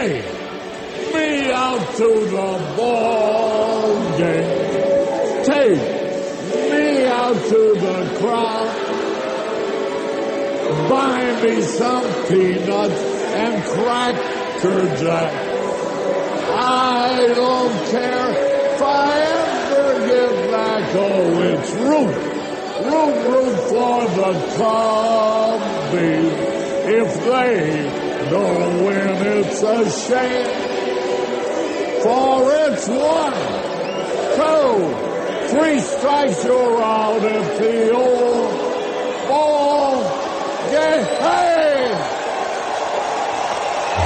Take me out to the ball game. Take me out to the crowd. Buy me some peanuts and Cracker Jack. I don't care if I ever get back. Oh, it's root for the Cubbies. If they don't win, it's a shame. For it's 1, 2, 3 strikes, you're out at the old ball game. Hey!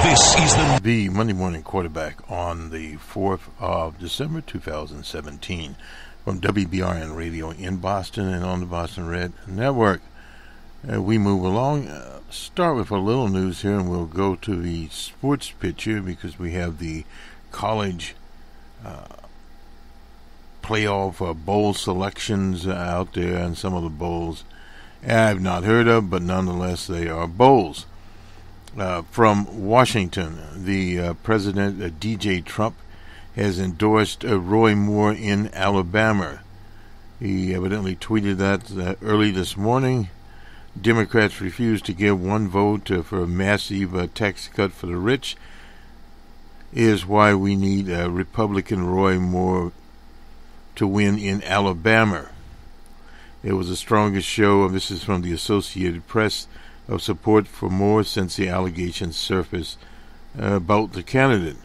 This is the Monday Morning Quarterback on the 4th of December 2017 from WBRN Radio in Boston and on the Boston Red Network. We move along. Start with a little news here, and we'll go to the sports picture because we have the college playoff bowl selections out there, and some of the bowls I've not heard of, but nonetheless they are bowls. From Washington, the President D.J. Trump has endorsed Roy Moore in Alabama. He evidently tweeted that early this morning. Democrats refuse to give one vote for a massive tax cut for the rich. Is why we need Republican Roy Moore to win in Alabama. It was the strongest show, this is from the Associated Press, of support for Moore since the allegations surfaced about the candidate.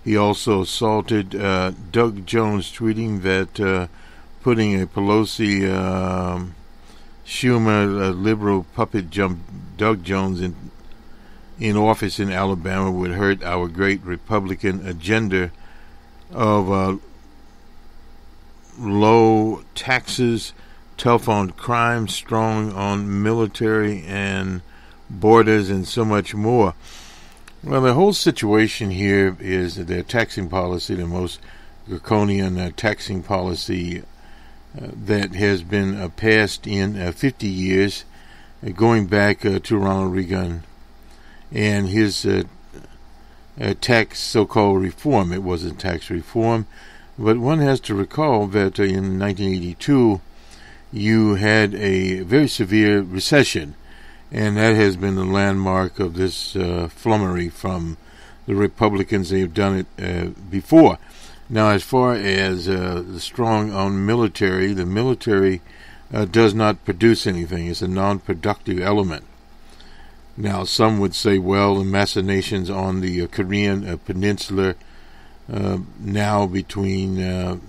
He also assaulted Doug Jones, tweeting that putting a Pelosi Schumer liberal puppet jump Doug Jones in office in Alabama would hurt our great Republican agenda of low taxes, tough on crime, strong on military and borders, and so much more. Well, the whole situation here is their taxing policy, the most draconian taxing policy that has been passed in 50 years, going back to Ronald Reagan and his tax so-called reform. It wasn't tax reform, but one has to recall that in 1982 you had a very severe recession, and that has been the landmark of this flummery from the Republicans. They've done it before. Now, as far as the strong on military, the military does not produce anything. It's a non-productive element. Now, some would say, well, the machinations on the Korean Peninsula now between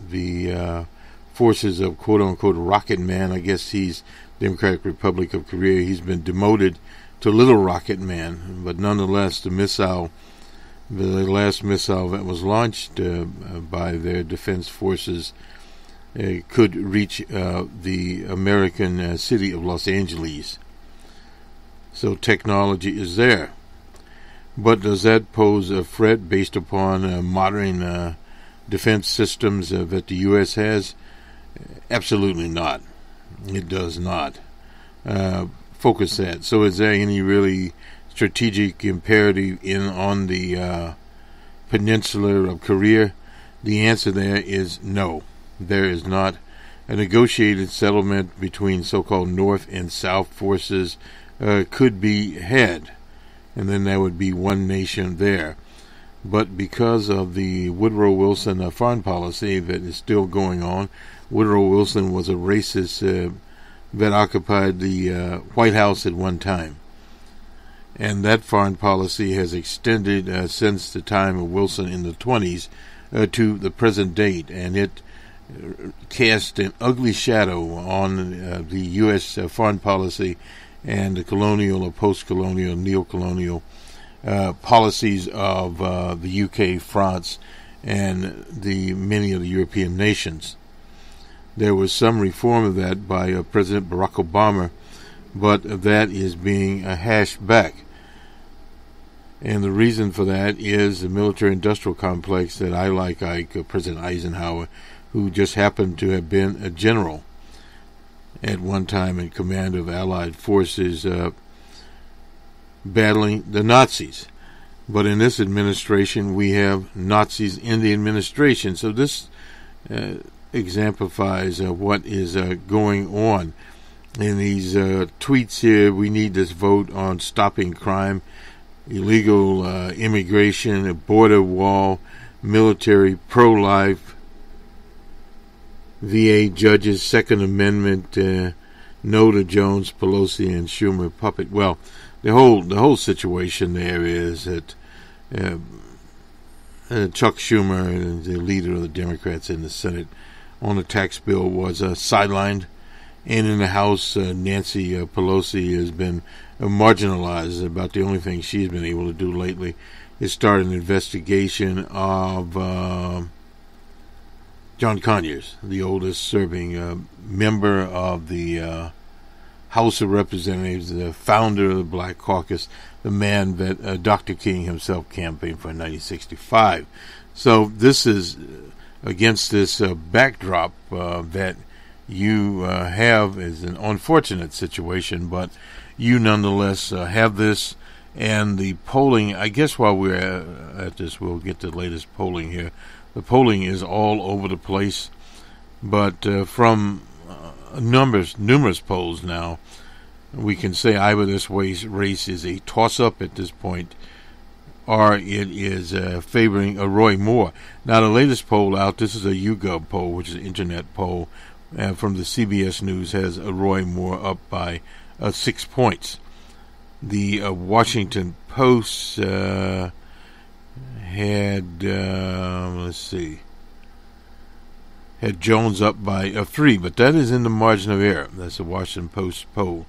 the forces of quote-unquote Rocket Man, I guess he's Democratic Republic of Korea, he's been demoted to Little Rocket Man, but nonetheless the last missile that was launched by their defense forces could reach the American city of Los Angeles. So technology is there. But does that pose a threat based upon modern defense systems that the U.S. has? Absolutely not. It does not. Focus that. So is there any really strategic imperative on the peninsula of Korea? The answer there is no. There is not. A negotiated settlement between so-called North and South forces could be had, and then there would be one nation there. But because of the Woodrow Wilson foreign policy that is still going on, Woodrow Wilson was a racist that occupied the White House at one time. And that foreign policy has extended since the time of Wilson in the 20s to the present date, and it cast an ugly shadow on the U.S. Foreign policy and the colonial or post-colonial, neo-colonial policies of the UK, France, and many of the European nations. There was some reform of that by President Barack Obama, but that is being hashed back. And the reason for that is the military-industrial complex that I like President Eisenhower, who just happened to have been a general at one time in command of Allied forces battling the Nazis. But in this administration, we have Nazis in the administration. So this exemplifies what is going on. In these tweets here, we need this vote on stopping crime, illegal immigration, a border wall, military, pro-life, VA judges, Second Amendment, no to Jones, Pelosi, and Schumer puppet. Well, the whole situation there is that Chuck Schumer, the leader of the Democrats in the Senate, on the tax bill was sidelined, and in the House, Nancy Pelosi has been marginalized. About the only thing she's been able to do lately is start an investigation of John Conyers, the oldest serving member of the House of Representatives, the founder of the Black Caucus, the man that Dr. King himself campaigned for in 1965. So this is against this backdrop that you have is an unfortunate situation, but you nonetheless have this. And the polling, I guess while we're at this, we'll get the latest polling here. The polling is all over the place, but from numerous polls now, we can say either this race is a toss-up at this point, or it is favoring Roy Moore. Now, the latest poll out, this is a YouGov poll, which is an internet poll from the CBS News, has Roy Moore up by 6 points. The Washington Post had Jones up by 3, but that is in the margin of error. That's the Washington Post poll.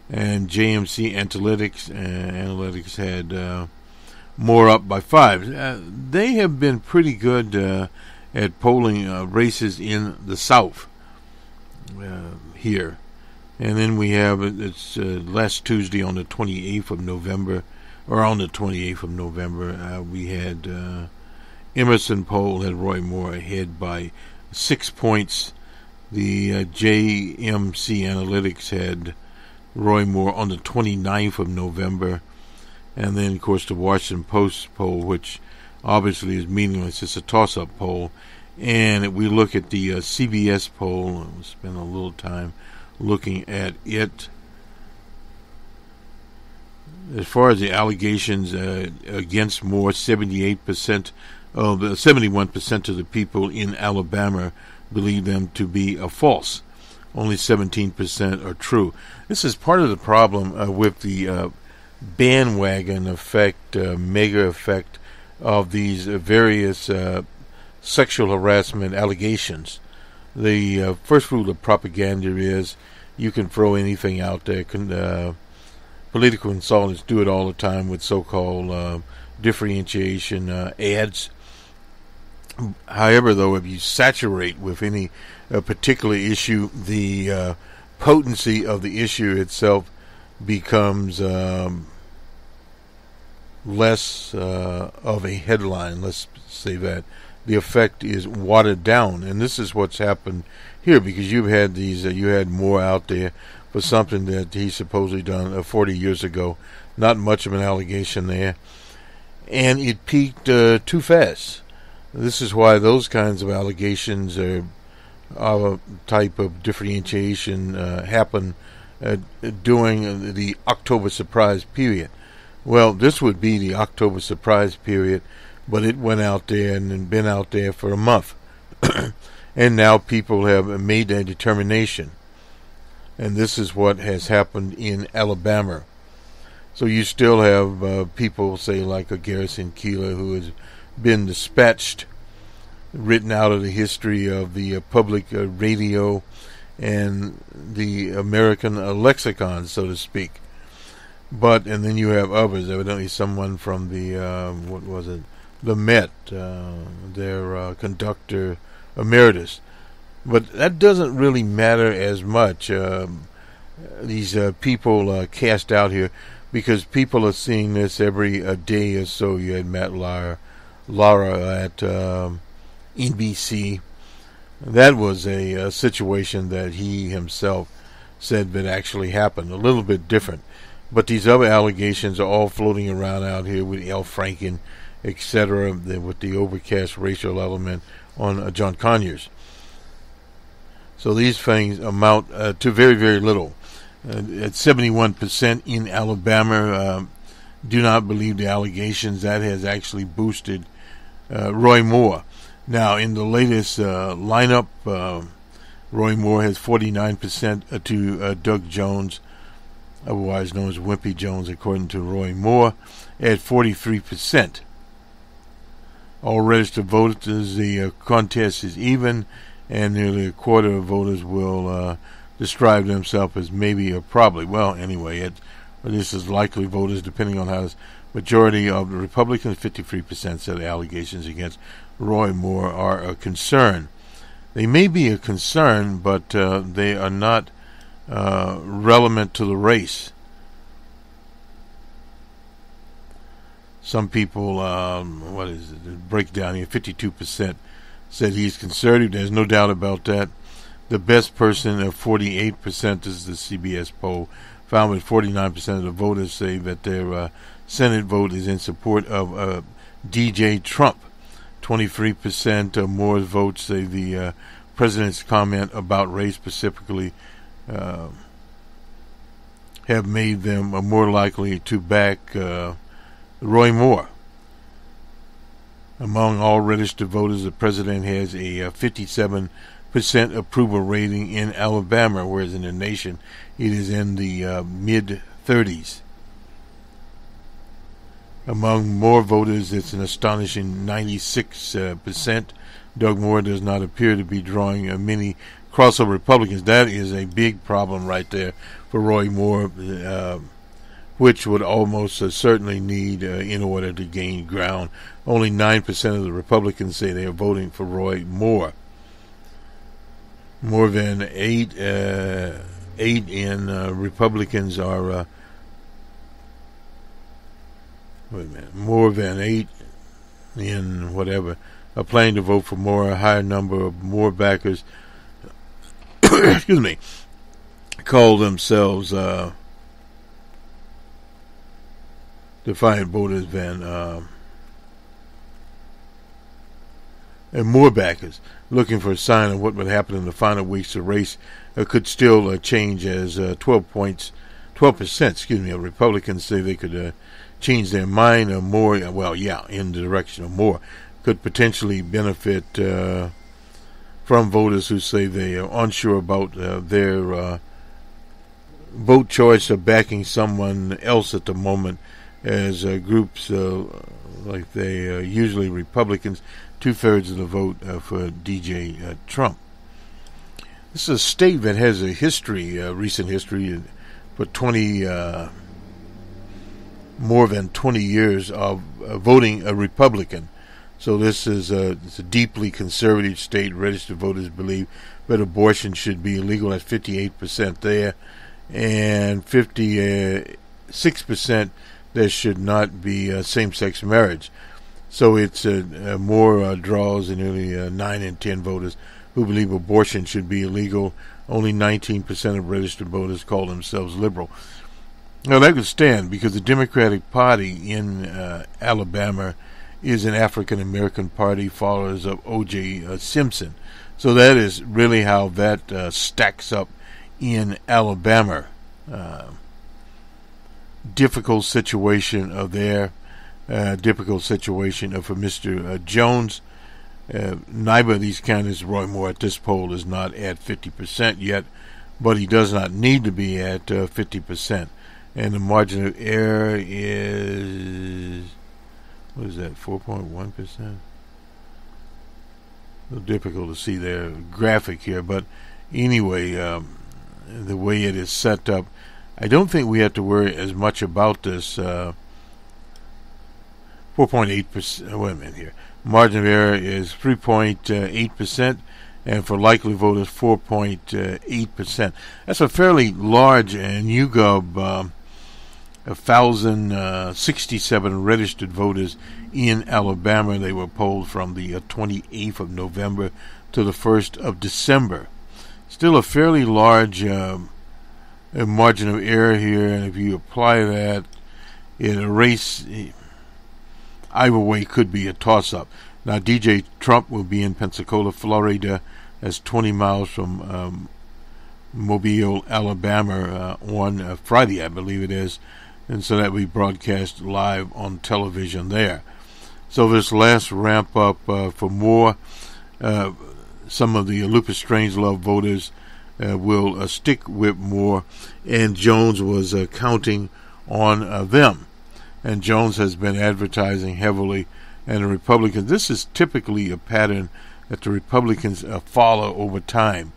And JMC Analytics had Moore up by 5. They have been pretty good at polling races in the South here. And then we have, it's last Tuesday on the 28th of November, or on the 28th of November, we had Emerson poll had Roy Moore ahead by 6 points. The JMC Analytics had Roy Moore on the 29th of November. And then, of course, the Washington Post poll, which obviously is meaningless. It's a toss-up poll. And if we look at the CBS poll, we'll spend a little time looking at it. As far as the allegations against Moore, 71% of the people in Alabama believe them to be false. Only 17% are true. This is part of the problem with the bandwagon effect, mega effect of these various sexual harassment allegations. The first rule of propaganda is you can throw anything out there. Political consultants do it all the time with so-called differentiation ads. However, though, if you saturate with any particular issue, the potency of the issue itself becomes less of a headline, let's say that. The effect is watered down, and this is what's happened here, because you've had these, you had Moore out there for something that he supposedly done 40 years ago. Not much of an allegation there, and it peaked too fast. This is why those kinds of allegations are a type of differentiation happen during the October surprise period. Well, this would be the October surprise period, but it went out there and been out there for a month. And now people have made their determination. And this is what has happened in Alabama. So you still have people, say, like a Garrison Keillor, who has been dispatched, written out of the history of the public radio and the American lexicon, so to speak. But, and then you have others, evidently someone from the, the Met, their conductor emeritus. But that doesn't really matter as much, these people cast out here, because people are seeing this every day or so. You had Matt Lauer at NBC. That was a situation that he himself said that actually happened. A little bit different. But these other allegations are all floating around out here with L. Franken, etc., with the overcast racial element on John Conyers. So these things amount to very, very little. At 71% in Alabama do not believe the allegations. That has actually boosted Roy Moore. Now, in the latest lineup, Roy Moore has 49% to Doug Jones, otherwise known as Wimpy Jones, according to Roy Moore, at 43%. All registered voters, the contest is even, and nearly a quarter of voters will describe themselves as maybe or probably. Well, anyway, this is likely voters, depending on how the majority of the Republicans, 53%, said the allegations against Roy Moore are a concern. They may be a concern, but they are not relevant to the race. Some people, the breakdown here, 52% said he's conservative. There's no doubt about that. The best person of 48%, this is the CBS poll, found that 49% of the voters say that their Senate vote is in support of DJ Trump. 23% or more votes say the president's comment about race specifically have made them more likely to back Roy Moore. Among all registered voters, the president has a 57% approval rating in Alabama, whereas in the nation it is in the mid-30s. Among Moore voters, it's an astonishing 96%. Doug Moore does not appear to be drawing many crossover Republicans. That is a big problem right there for Roy Moore, which would almost certainly need in order to gain ground. Only 9% of the Republicans say they are voting for Roy Moore. More than 8 in Republicans are more than 8 in whatever are planning to vote for Moore. A higher number of Moore backers excuse me, call themselves defiant voters than and Moore backers, looking for a sign of what would happen in the final weeks. The race could still change, as 12%, of Republicans say they could change their mind. Or Moore, in the direction of Moore, could potentially benefit from voters who say they are unsure about their vote choice or backing someone else at the moment, as groups like they usually Republicans, 2/3 of the vote for DJ Trump. This is a state that has a history, recent history, for more than 20 years of voting a Republican. So this is it's a deeply conservative state. Registered voters believe that abortion should be illegal at 58% there, and 56% there should not be same-sex marriage. So it's more draws in nearly 9 in 10 voters who believe abortion should be illegal. Only 19% of registered voters call themselves liberal. Now that could stand, because the Democratic Party in Alabama is an African-American party, followers of O.J. Simpson. So that is really how that stacks up in Alabama. Difficult situation of there. Difficult situation for Mr. Jones. Neither of these candidates, Roy Moore at this poll, is not at 50% yet, but he does not need to be at 50%. And the margin of error is, what is that, 4.1%? A little difficult to see their graphic here, but anyway, the way it is set up, I don't think we have to worry as much about this. 4.8%. Wait a minute here. Margin of error is 3.8%, and for likely voters, 4.8%. That's a fairly large, and YouGov, 1,067 registered voters in Alabama. They were polled from the 28th of November to the 1st of December. Still a fairly large a margin of error here, and if you apply that in a race, either way could be a toss-up. Now, DJ Trump will be in Pensacola, Florida. That's 20 miles from Mobile, Alabama, on Friday, I believe it is. And so that will be broadcast live on television there. So this last ramp-up for Moore, some of the Lupus Strangelove voters will stick with Moore, and Jones was counting on them. And Jones has been advertising heavily, and the Republicans, this is typically a pattern that the Republicans follow over time.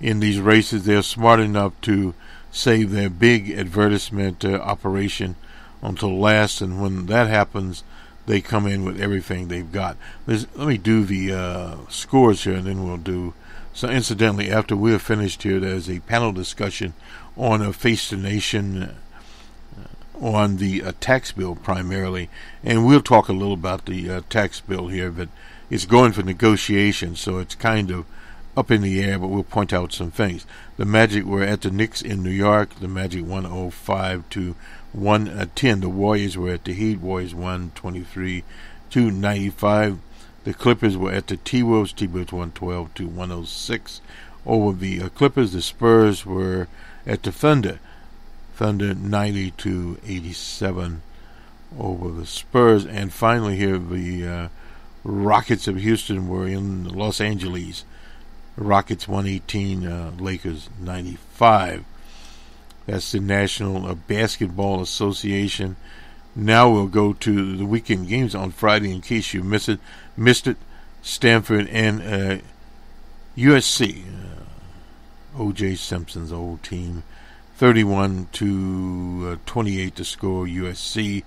In these races, they're smart enough to save their big advertisement operation until last, and when that happens, they come in with everything they've got. Let me do the scores here, and then we'll do. So incidentally, after we're finished here, there's a panel discussion on Face the Nation on the tax bill primarily, and we'll talk a little about the tax bill here, but it's going for negotiation, so it's kind of up in the air, but we'll point out some things. The Magic were at the Knicks in New York. The Magic 105 to 110. The Warriors were at the Heat. Warriors 123 to 95. The Clippers were at the T-Wolves. T-Wolves 112 to 106 over the Clippers. The Spurs were at the Thunder. Thunder 90 to 87 over the Spurs. And finally here, the Rockets of Houston were in Los Angeles. Rockets 118, Lakers 95. That's the National Basketball Association. Now we'll go to the weekend games on Friday in case you missed it. Stanford and USC. O.J. Simpson's old team. 31 to 28 to score USC.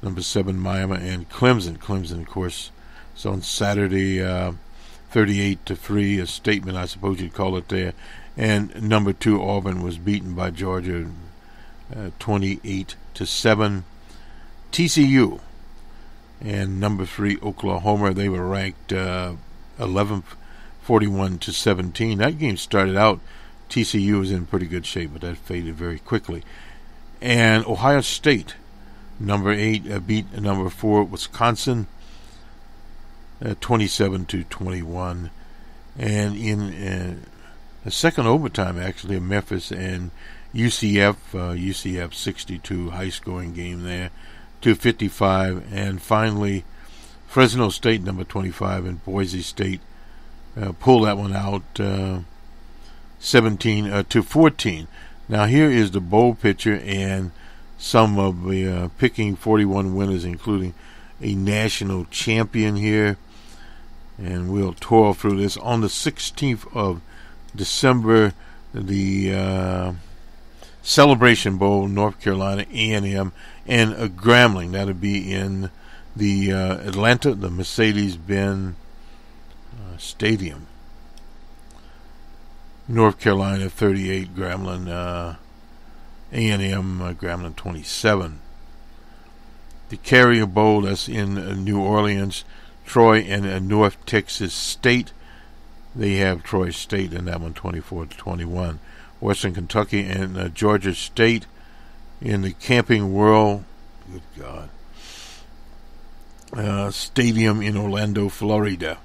Number 7 Miami and Clemson. Clemson, of course, so on Saturday 38 to 3, a statement I suppose you'd call it there. And number 2 Auburn was beaten by Georgia 28 to 7. TCU and number 3 Oklahoma, they were ranked 11th, 41 to 17. That game started out, TCU was in pretty good shape, but that faded very quickly. And Ohio State, number 8, beat number 4 Wisconsin 27 to 21. And in the second overtime, actually, Memphis and UCF 62, high-scoring game there, 255. And finally, Fresno State, number 25, and Boise State pulled that one out 17 to 14. Now here is the bowl picture and some of the picking 41 winners, including a national champion here. And we'll toil through this. On the 16th of December, the Celebration Bowl, North Carolina A&M and Grambling. That'll be in the Atlanta, the Mercedes-Benz Stadium. North Carolina 38, Grambling A&M, Grambling 27. The Carrier Bowl, that's in New Orleans. Troy and North Texas State. They have Troy State in that one, 24 to 21. Western Kentucky and Georgia State in the Camping World. Good God. Stadium in Orlando, Florida.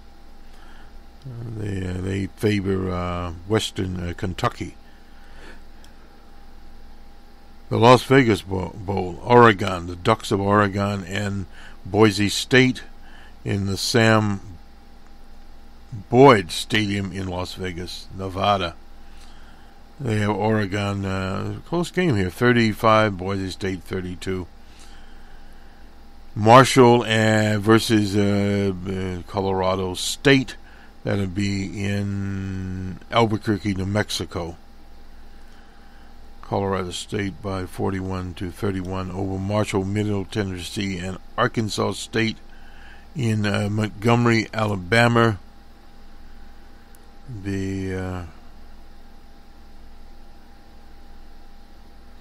They favor Western Kentucky. The Las Vegas Bowl, Oregon, the Ducks of Oregon and Boise State in the Sam Boyd Stadium in Las Vegas, Nevada. They have Oregon, close game here, 35, Boise State 32. Marshall versus Colorado State. That'll be in Albuquerque, New Mexico. Colorado State by 41 to 31 over Marshall, Middle Tennessee, and Arkansas State in Montgomery, Alabama. The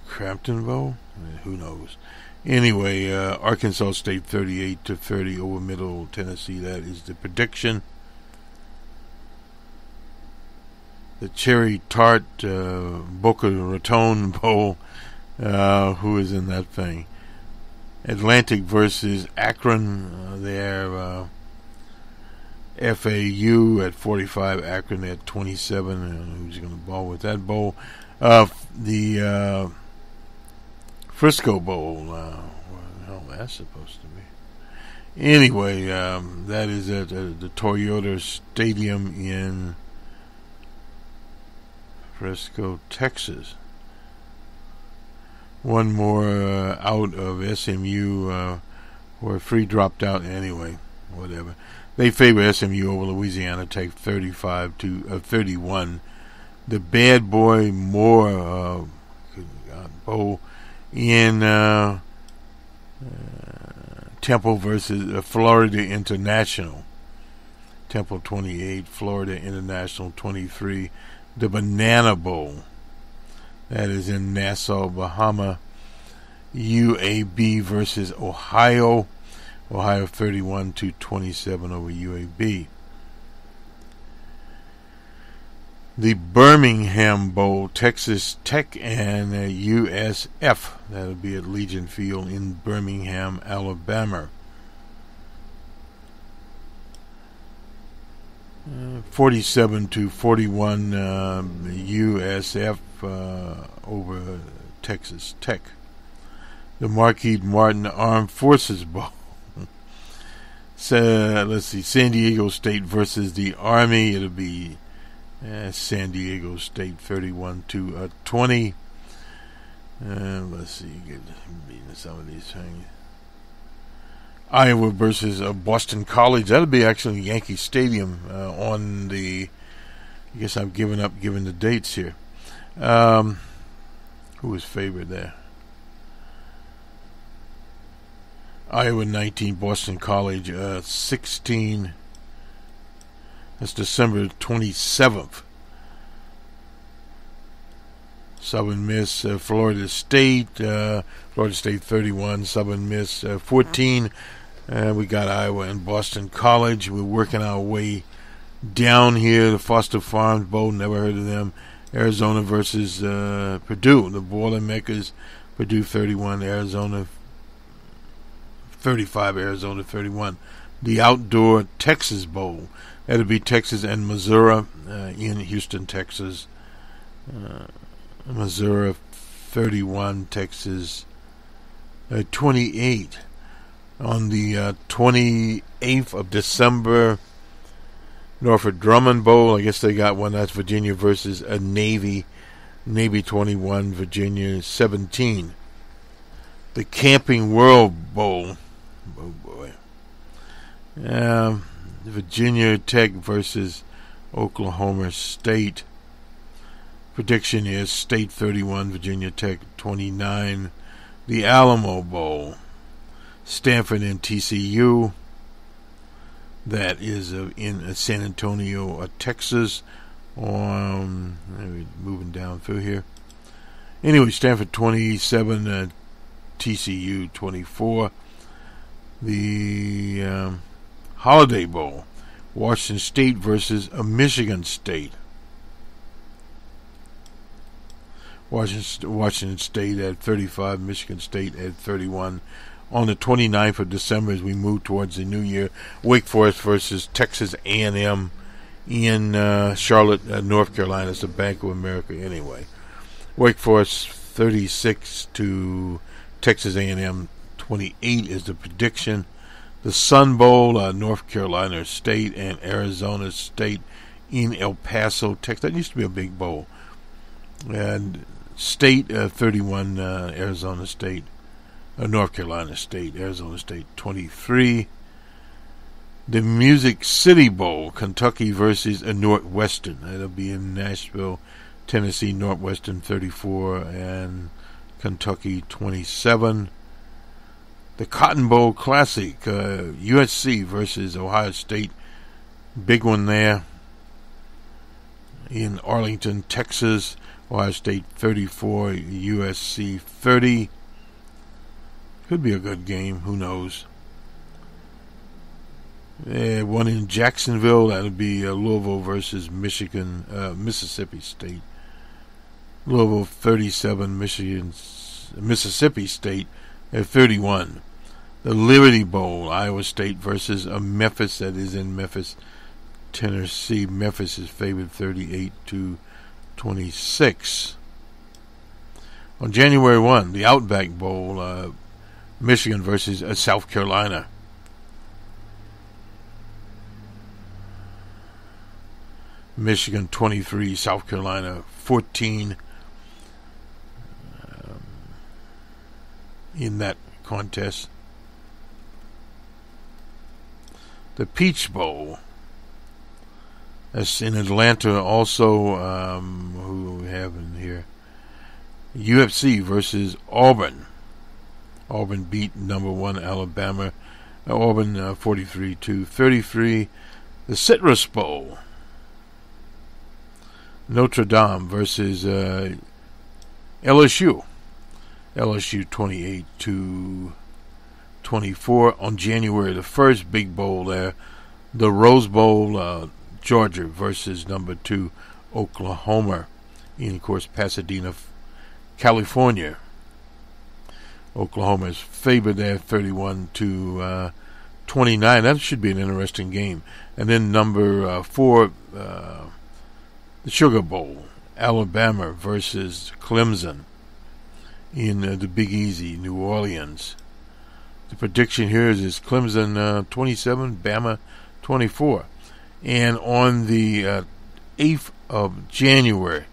Crampton Bowl? Who knows? Anyway, Arkansas State 38 to 30 over Middle Tennessee. That is the prediction. the Cherry Tart Boca Raton Bowl. Who is in that thing? Atlantic versus Akron. They're FAU at 45, Akron at 27. Who's going to ball with that bowl? The Frisco Bowl. What the hell that's supposed to be? Anyway, that is at the Toyota Stadium in Frisco, Texas. One more out of SMU, where Free dropped out anyway. Whatever. They favor SMU over Louisiana Tech 35 to 31. The Bad Boy Moore Bowl in Temple versus Florida International. Temple 28, Florida International 23. The Banana Bowl. That is in Nassau, Bahama. UAB versus Ohio. Ohio 31 to 27 over UAB. The Birmingham Bowl, Texas Tech and USF. That'll be at Legion Field in Birmingham, Alabama. 47 to 41 USF over Texas Tech. The Marquette Martin Armed Forces Bowl. So, let's see, San Diego State versus the Army. It'll be San Diego State 31 to 20. Let's see, get some of these things. Iowa versus Boston College. That'll be actually Yankee Stadium on the. I guess I'm giving the dates here. Who is favored there? Iowa 19, Boston College 16. That's December 27th. Southern Miss, Florida State. Florida State 31, Southern Miss 14. We got Iowa and Boston College. We're working our way down here. The Foster Farms Bowl, never heard of them. Arizona versus Purdue. The Boilermakers, Purdue 31, Arizona 35, Arizona 31. The Outdoor Texas Bowl. That'll be Texas and Missouri in Houston, Texas. Missouri 31, Texas 28. On the 28th of December, Norfolk Grumman Bowl. I guess they got one. That's Virginia versus Navy. Navy 21, Virginia 17. The Camping World Bowl. Oh boy. Virginia Tech versus Oklahoma State. Prediction is State 31, Virginia Tech 29. The Alamo Bowl. Stanford and TCU. That is in San Antonio, Texas. Moving down through here. Anyway, Stanford 27, TCU 24. The Holiday Bowl. Washington State versus Michigan State. Washington State at 35, Michigan State at 31. On the 29th of December, as we move towards the new year, Wake Forest versus Texas A&M in Charlotte, North Carolina. It's the Bank of America anyway. Wake Forest 36 to Texas A&M 28 is the prediction. The Sun Bowl, North Carolina State and Arizona State in El Paso, Texas. That used to be a big bowl. And State 31, Arizona State, North Carolina State, Arizona State 23. The Music City Bowl, Kentucky versus Northwestern. That'll be in Nashville, Tennessee. Northwestern 34 and Kentucky 27. The Cotton Bowl Classic, USC versus Ohio State. Big one there in Arlington, Texas. Ohio State 34, USC 30. Could be a good game, who knows. One in Jacksonville, that'll be Louisville versus Mississippi State. Louisville 37, Mississippi State at 31. The Liberty Bowl, Iowa State versus Memphis, that is in Memphis, Tennessee. Memphis is favored 38-26. On January 1, the Outback Bowl, Michigan versus South Carolina. Michigan 23, South Carolina 14 in that contest. The Peach Bowl, that's in Atlanta also. Who we have in here? UFC versus Auburn. Auburn beat number 1 Alabama. Auburn 43-33. The Citrus Bowl, Notre Dame versus LSU. LSU 28-24 on January the 1st. Big bowl there. The Rose Bowl, Georgia versus number 2 Oklahoma. In, of course, Pasadena, California. Oklahoma is favored there 31-29. That should be an interesting game. And then number 4, the Sugar Bowl, Alabama versus Clemson in the Big Easy, New Orleans. The prediction here is Clemson 27, Bama 24. And on the 8th of January,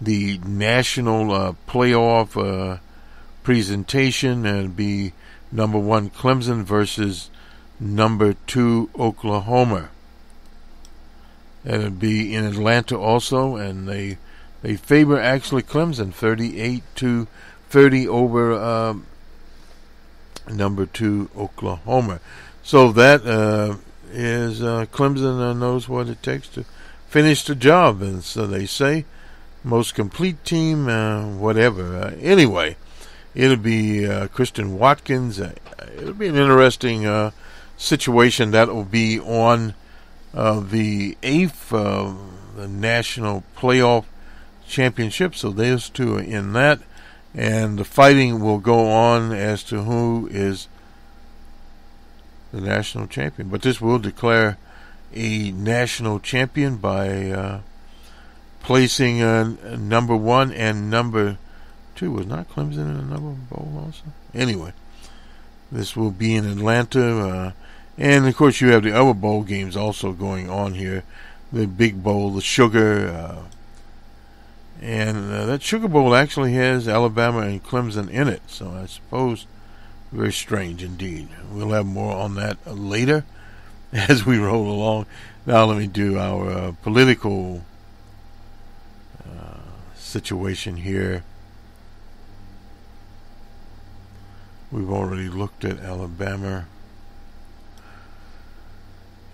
the national playoff presentation, and it'll be number 1 Clemson versus number 2 Oklahoma. And it'll be in Atlanta also, and they favor actually Clemson 38-30 over number 2 Oklahoma. So that is Clemson knows what it takes to finish the job, and so they say most complete team, whatever. Anyway, it'll be Christian Watkins. It'll be an interesting situation that will be on the 8th, the National Playoff Championship. So those two are in that, and the fighting will go on as to who is the national champion. But this will declare a national champion by placing number 1 and number 2. Was not Clemson in another bowl also? Anyway, this will be in Atlanta. And, of course, you have the other bowl games also going on here. The Big Bowl, the Sugar. And that Sugar Bowl actually has Alabama and Clemson in it. So I suppose very strange indeed. We'll have more on that later as we roll along. Now let me do our political situation here. We've already looked at Alabama.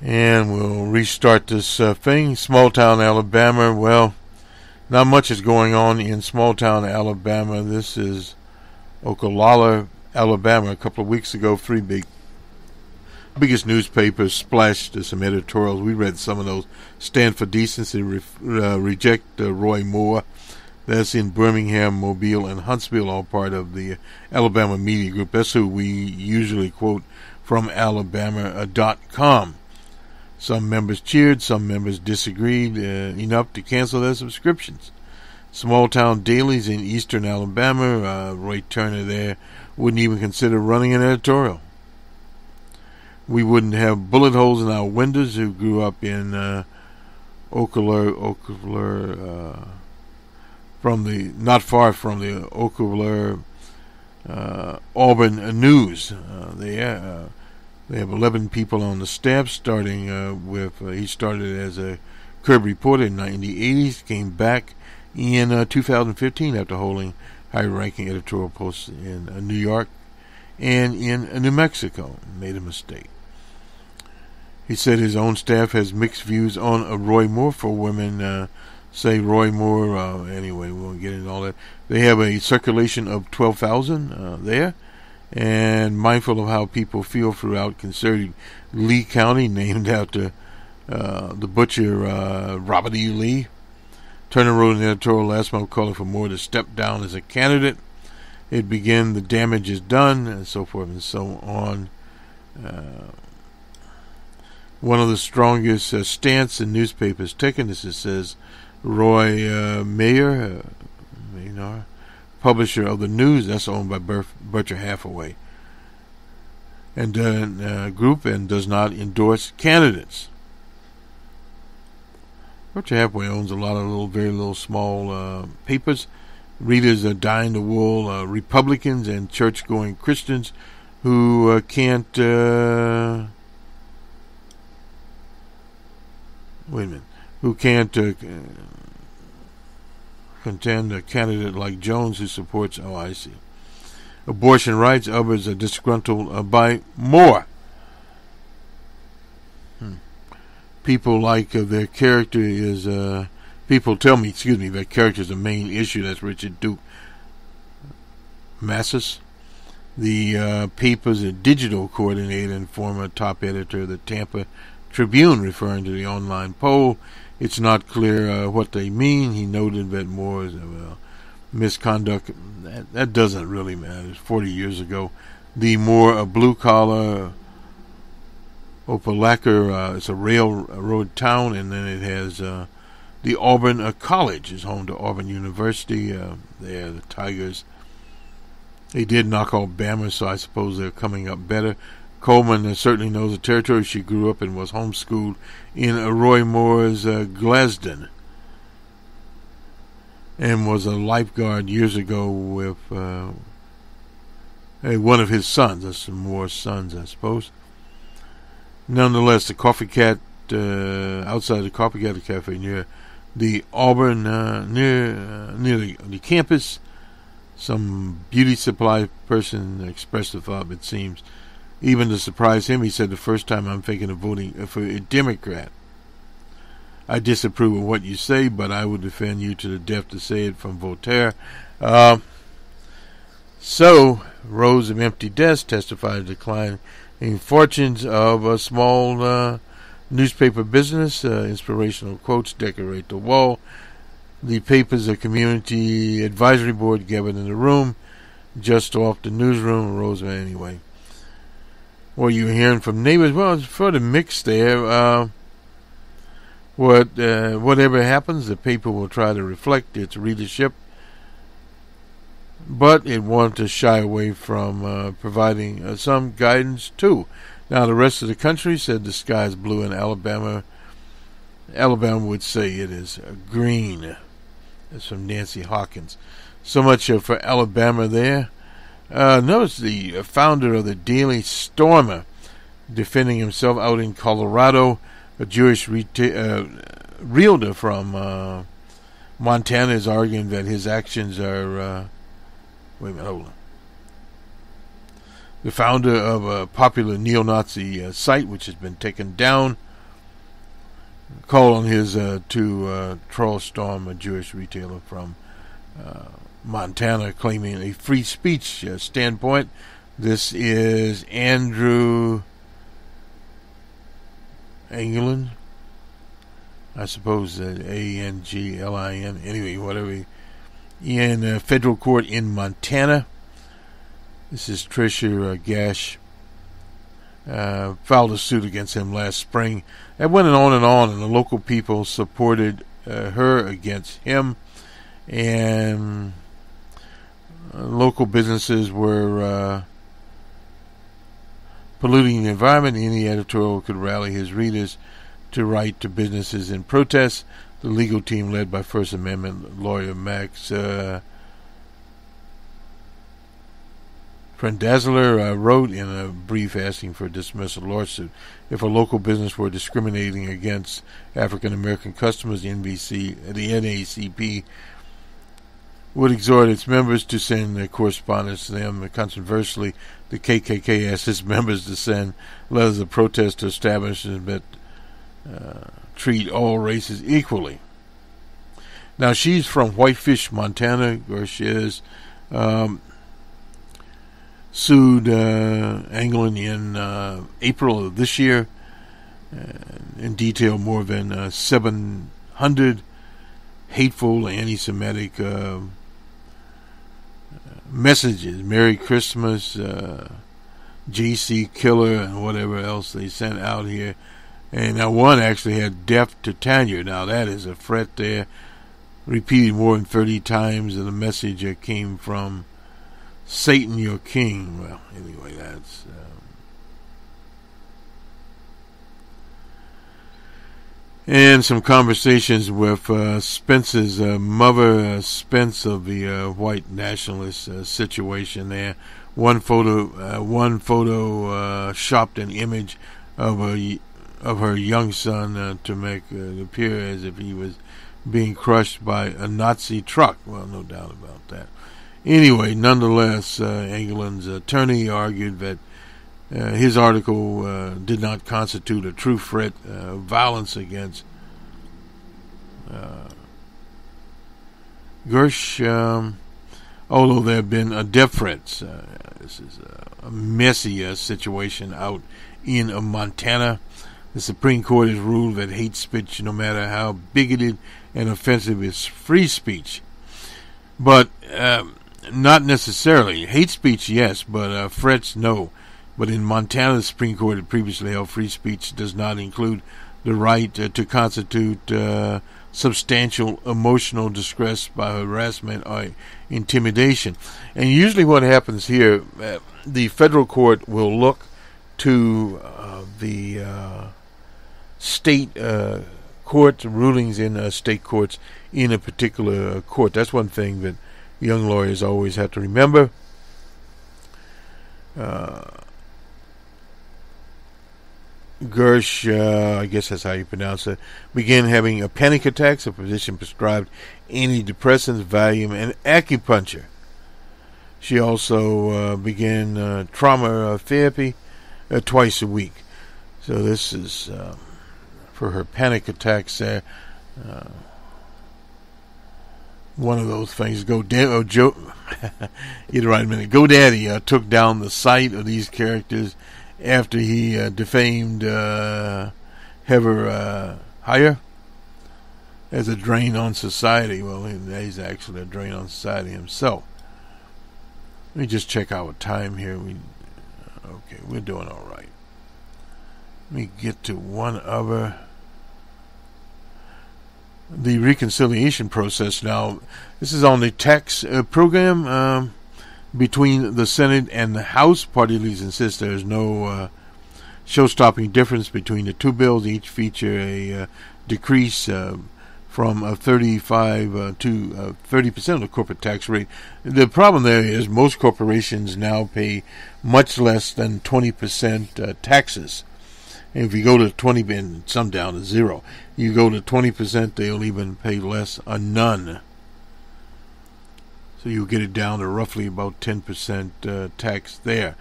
And we'll restart this thing. Small town Alabama. Well, not much is going on in small town Alabama. This is Ocala, Alabama. A couple of weeks ago, 3 biggest newspapers splashed some editorials. We read some of those. Stand for Decency, reject Roy Moore. That's in Birmingham, Mobile, and Huntsville, all part of the Alabama Media Group. That's who we usually quote from Alabama.com. Some members cheered, some members disagreed enough to cancel their subscriptions. Small town dailies in eastern Alabama, Roy Turner there wouldn't even consider running an editorial. We wouldn't have bullet holes in our windows who grew up in Ocala, not far from the Ocala Auburn News. They have 11 people on the staff, starting with, he started as a curb reporter in the 1980s, came back in 2015 after holding high-ranking editorial posts in New York and in New Mexico. Made a mistake. He said his own staff has mixed views on Roy Moore. For women, say Roy Moore, anyway, we won't get into all that. They have a circulation of 12,000 there. and mindful of how people feel throughout conservative Lee County, named after the butcher Robert E. Lee. Turner wrote an editorial last month calling for Moore to step down as a candidate. It began, the damage is done, and so forth and so on. One of the strongest stance in newspapers taken, this it says, Roy Mayer, publisher of the News, that's owned by Berkshire Hathaway, and group, and does not endorse candidates. Berkshire Hathaway owns a lot of very little small papers. Readers are dying to wool Republicans and church-going Christians who can't contend a candidate like Jones who supports abortion rights. Others are disgruntled by Moore. People like their character is people tell me, their character is the main issue. That's Richard Duke Massis, the paper's digital coordinator and former top editor of the Tampa Tribune, referring to the online poll. It's not clear what they mean. He noted that Moore's misconduct, that doesn't really matter. It's 40 years ago. The Moore blue-collar Opelika, it's a railroad town, and then it has the Auburn College is home to Auburn University. There, the Tigers. They did knock off Bama, so I suppose they're coming up better. Coleman certainly knows the territory. She grew up and was homeschooled in Roy Moore's Glasden, and was a lifeguard years ago with one of his sons. That's Moore's sons, I suppose. Nonetheless, the Coffee Cat, outside the Coffee Cat Cafe near the Auburn, near the campus, some beauty supply person expressed a thought, it seems, even to surprise him, he said, the first time I'm thinking of voting for a Democrat. I disapprove of what you say, but I would defend you to the death, to say it from Voltaire. So, rows of empty desks testify to decline in fortunes of a small newspaper business. Inspirational quotes decorate the wall. The paper's a community advisory board gathered in the room just off the newsroom. Roosevelt, anyway. What you're hearing from neighbors, well, it's sort of mixed there. Whatever happens, the paper will try to reflect its readership, but it wanted to shy away from providing some guidance too. Now, the rest of the country said the sky is blue in Alabama. Alabama would say it is green. That's from Nancy Hawkins. So much for Alabama there. Notice the founder of the Daily Stormer defending himself out in Colorado. A Jewish realtor from Montana is arguing that his actions are... wait a minute, hold on. The founder of a popular neo-Nazi site, which has been taken down, called on his to troll storm a Jewish retailer from Montana, claiming a free speech standpoint. This is Andrew Anglin, I suppose, Anglin, anyway, whatever, in federal court in Montana. This is Tricia Gash, filed a suit against him last spring. That went on, and the local people supported her against him, and local businesses were polluting the environment. Any editorial could rally his readers to write to businesses in protest. The legal team, led by First Amendment lawyer Max Frandazler, wrote in a brief asking for a dismissal lawsuit. If a local business were discriminating against African American customers, the NAACP would exhort its members to send correspondence to them. Conversely, the KKK asked its members to send letters of protest to establishments that treat all races equally. Now, she's from Whitefish, Montana, where she is. sued England in April of this year in detail more than 700 hateful anti-Semitic messages. Merry Christmas, JC Killer, and whatever else they sent out here. And now one actually had death to Tanya. Now that is a threat there, repeated more than 30 times, and the message that came from Satan, your king. Well, anyway, that's... and some conversations with Spence's mother, Spence, of the white nationalist situation there. One photo shopped an image of her young son to make it appear as if he was being crushed by a Nazi truck. Well, no doubt about that. Anyway, nonetheless, England's attorney argued that his article did not constitute a true threat of violence against Gersh, although there have been death threats. This is a messy situation out in Montana. The Supreme Court has ruled that hate speech, no matter how bigoted and offensive, is free speech. But not necessarily. Hate speech, yes, but threats, no. But in Montana, the Supreme Court had previously held free speech does not include the right to constitute substantial emotional distress by harassment or intimidation. And usually what happens here, the federal court will look to the state court rulings in state courts in a particular court. That's one thing that young lawyers always have to remember. Gersh, I guess that's how you pronounce it, began having a panic attacks. A physician prescribed antidepressants, Valium, and acupuncture. She also began trauma therapy twice a week. So this is for her panic attacks there. One of those things. GoDaddy took down the site of these characters after he defamed Heather Heyer as a drain on society. Well, he's actually a drain on society himself. Let me just check our time here. Okay, we're doing all right. Let me get to one other. The reconciliation process now. This is on the tax program between the Senate and the House. Party leaders insist there is no show-stopping difference between the two bills. Each feature a decrease from 35 to 30% of the corporate tax rate. The problem there is most corporations now pay much less than 20% taxes. And if you go to 20, and some down to zero, you go to 20%, they'll even pay less or none. So you get it down to roughly about 10% tax there.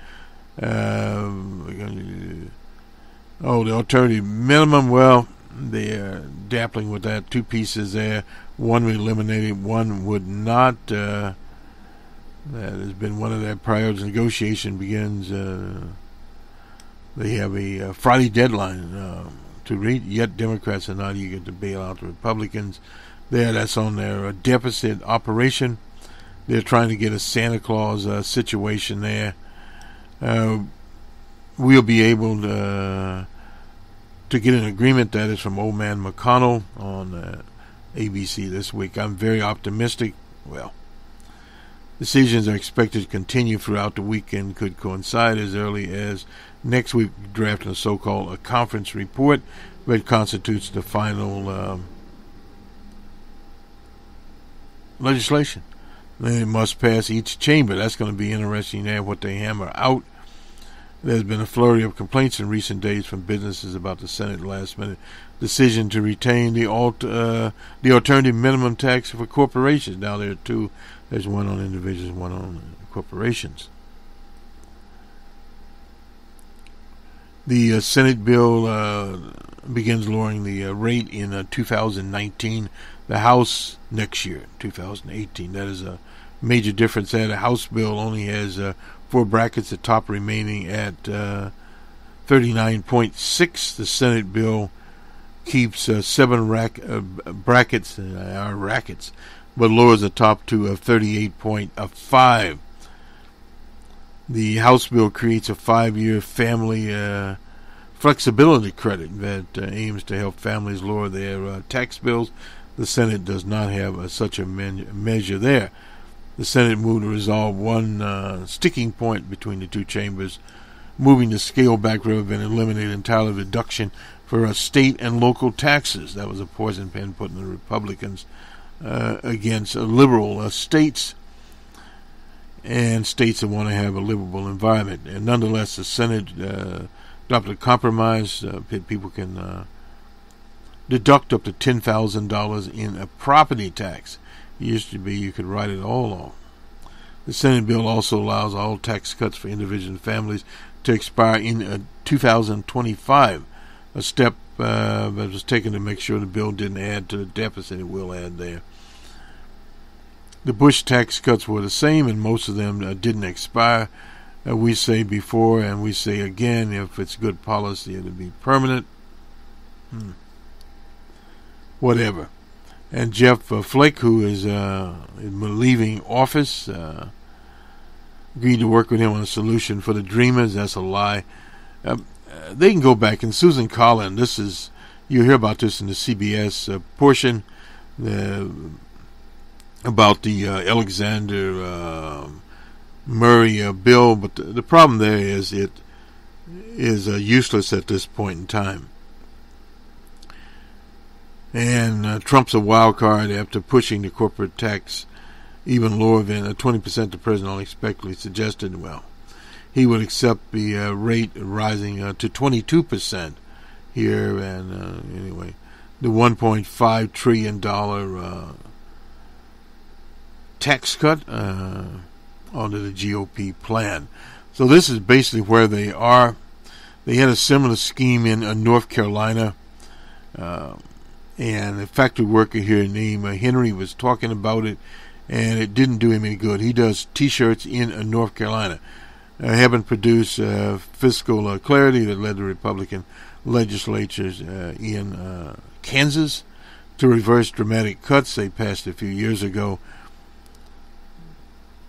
The alternative minimum, well, they're dappling with that. Two pieces there. One would eliminate it, one would not. That has been one of their priorities. Negotiation begins. They have a Friday deadline to read, yet Democrats are not eager to bail out the Republicans. That's on their deficit operation. They're trying to get a Santa Claus situation there. We'll be able to get an agreement. That is from Old Man McConnell on ABC this week. I'm very optimistic. Well, decisions are expected to continue throughout the weekend, could coincide as early as next week, drafting a so-called conference report that constitutes the final legislation. Then it must pass each chamber. That's going to be interesting there, what they hammer out. There's been a flurry of complaints in recent days from businesses about the Senate last-minute decision to retain the alternative minimum tax for corporations. Now there are two. There's one on individuals, one on corporations. The Senate bill begins lowering the rate in 2019. The House next year, 2018. That is a major difference there. The House bill only has 4 brackets, the top remaining at 39.6. The Senate bill keeps 7 brackets, rackets, but lowers the top to 38.5. The House bill creates a 5-year family flexibility credit that aims to help families lower their tax bills. The Senate does not have such a measure there. The Senate moved to resolve one sticking point between the two chambers, moving the scale back rather than eliminate entirely deduction for state and local taxes. That was a poison pen put in the Republicans against liberal states and states that want to have a livable environment. And nonetheless, the Senate adopted a compromise. People can deduct up to $10,000 in a property tax. It used to be you could write it all off. The Senate bill also allows all tax cuts for individual families to expire in 2025, a step that was taken to make sure the bill didn't add to the deficit. It will add there. The Bush tax cuts were the same, and most of them didn't expire. We say before, and we say again, if it's good policy, it'll be permanent. Whatever. And Jeff Flake, who is leaving office, agreed to work with him on a solution for the Dreamers. That's a lie. They can go back. And Susan Collins, you hear about this in the CBS portion, about the Alexander Murray bill. But the problem there is it is useless at this point in time. And Trump's a wild card after pushing the corporate tax even lower than 20%. The president unexpectedly suggested, he would accept the rate rising to 22% here. And anyway, the $1.5 trillion tax cut under the GOP plan. So this is basically where they are. They had a similar scheme in North Carolina. And a factory worker here named Henry was talking about it, and it didn't do him any good. He does T-shirts in North Carolina. Haven't produced fiscal clarity that led the Republican legislatures in Kansas to reverse dramatic cuts they passed a few years ago.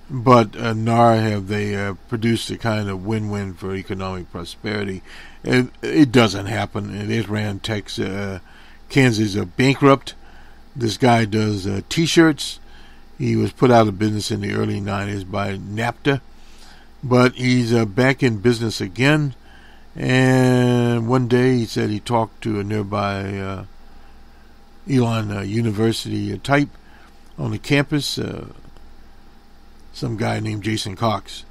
But nor have they produced a kind of win-win for economic prosperity. It doesn't happen. It ran Kansas bankrupt. This guy does T-shirts. He was put out of business in the early 90s by NAFTA, but he's back in business again. And one day he said he talked to a nearby Elon University type on the campus, some guy named Jason Cox.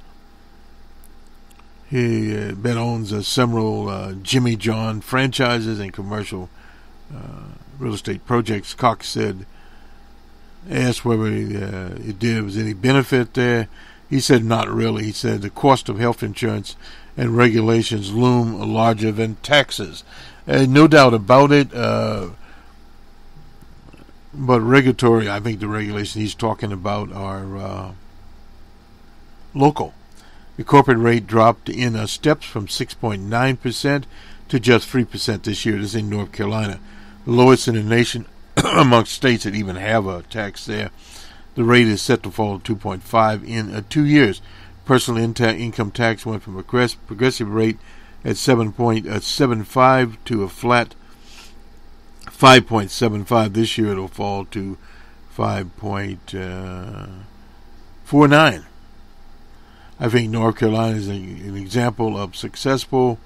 He that owns several Jimmy John franchises and commercial real estate projects. Cox said, asked whether was any benefit there. He said not really. He said the cost of health insurance and regulations loom larger than taxes. No doubt about it. But regulatory, I think the regulations he's talking about are local. The corporate rate dropped in steps from 6.9% to just 3% this year. This is in North Carolina, the lowest in the nation amongst states that even have a tax there. The rate is set to fall to 2.5 in 2 years. Personal income tax went from a progressive rate at 7.75 to a flat 5.75. This year it'll fall to 5.49. I think North Carolina is an example of successful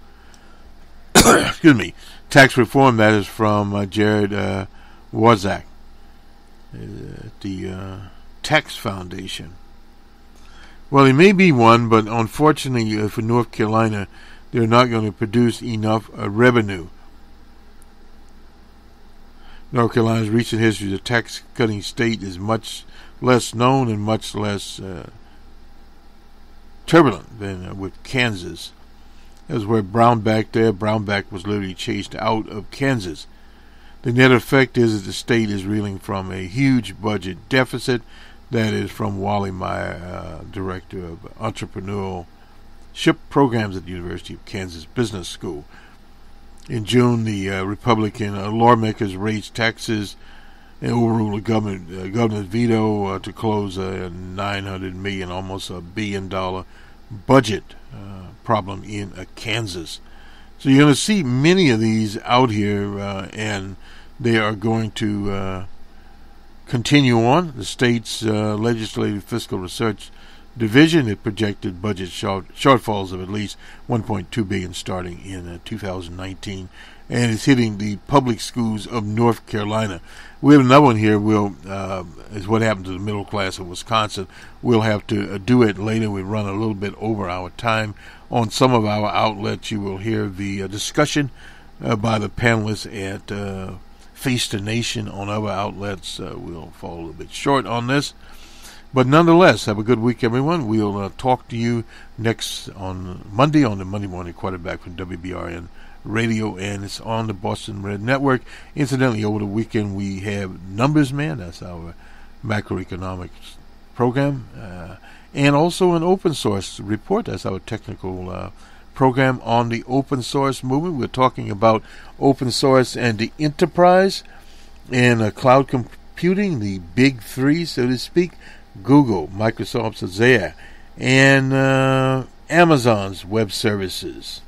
tax reform. That is from Jared Wozak, the Tax Foundation. Well, it may be one, but unfortunately for North Carolina, they're not going to produce enough revenue. North Carolina's recent history as a tax-cutting state is much less known and much less turbulent than with Kansas. That was where Brownback was literally chased out of Kansas. The net effect is that the state is reeling from a huge budget deficit. That is from Wally Meyer, director of entrepreneurial ship programs at the University of Kansas Business School. In June, the Republican lawmakers raised taxes and overruled the governor's veto to close a $900 million, almost $1 billion budget problem in Kansas. So you're going to see many of these out here, and they are going to continue on. The state's Legislative Fiscal Research Division had projected budget shortfalls of at least $1.2 billion starting in 2019, and it's hitting the public schools of North Carolina. We have another one here. Is what happened to the middle class of Wisconsin. We'll have to do it later. We run a little bit over our time. On some of our outlets, you will hear the discussion by the panelists at Face the Nation. On other outlets, we'll fall a little bit short on this. But nonetheless, have a good week, everyone. We'll talk to you next on Monday on the Monday Morning Quarterback from WBRN Radio, and it's on the Boston Red Network. Incidentally, over the weekend, we have Numbers Man. That's our macroeconomics program. And also an open source report. That's our technical program on the open source movement. We're talking about open source and the enterprise and cloud computing, the big three, so to speak. Google, Microsoft's Azure, and Amazon's web services.